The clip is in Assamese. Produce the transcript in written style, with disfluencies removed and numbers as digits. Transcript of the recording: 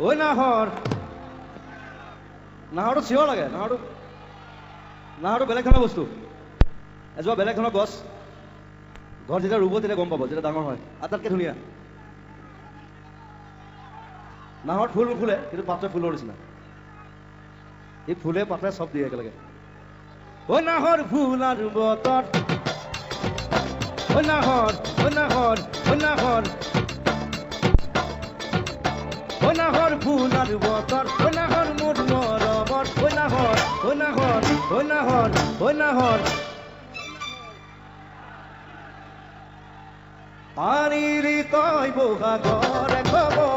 ঐ নাহৰ নাহৰটো চিঞৰ লাগে নাহৰটো বেলেগ ধৰণৰ বস্তু এজোপা বেলেগ ধৰণৰ গছ ঘৰত যেতিয়া ৰুব তেতিয়া গম পাব যেতিয়া ডাঙৰ হয় আটাইতকৈ ধুনীয়া নাহৰত ফুল নুফুলে কিন্তু পাতে ফুলৰ নিচিনা এই ফুলে পাতে চব দিয়ে একেলগে ঐ নাহৰ ফুল আৰু বতৰ ঐ নাহৰ ঐ নাহৰ ঐ নাহৰ ঐ নাহৰ ফুল আৰু বতৰ ঐ নাহৰ মোৰ মৰমৰ ঐ নাহৰ ঐ নাহৰ ঐ নাহৰ ঐ নাহৰ পানীৰ তই বহাগৰে খবৰ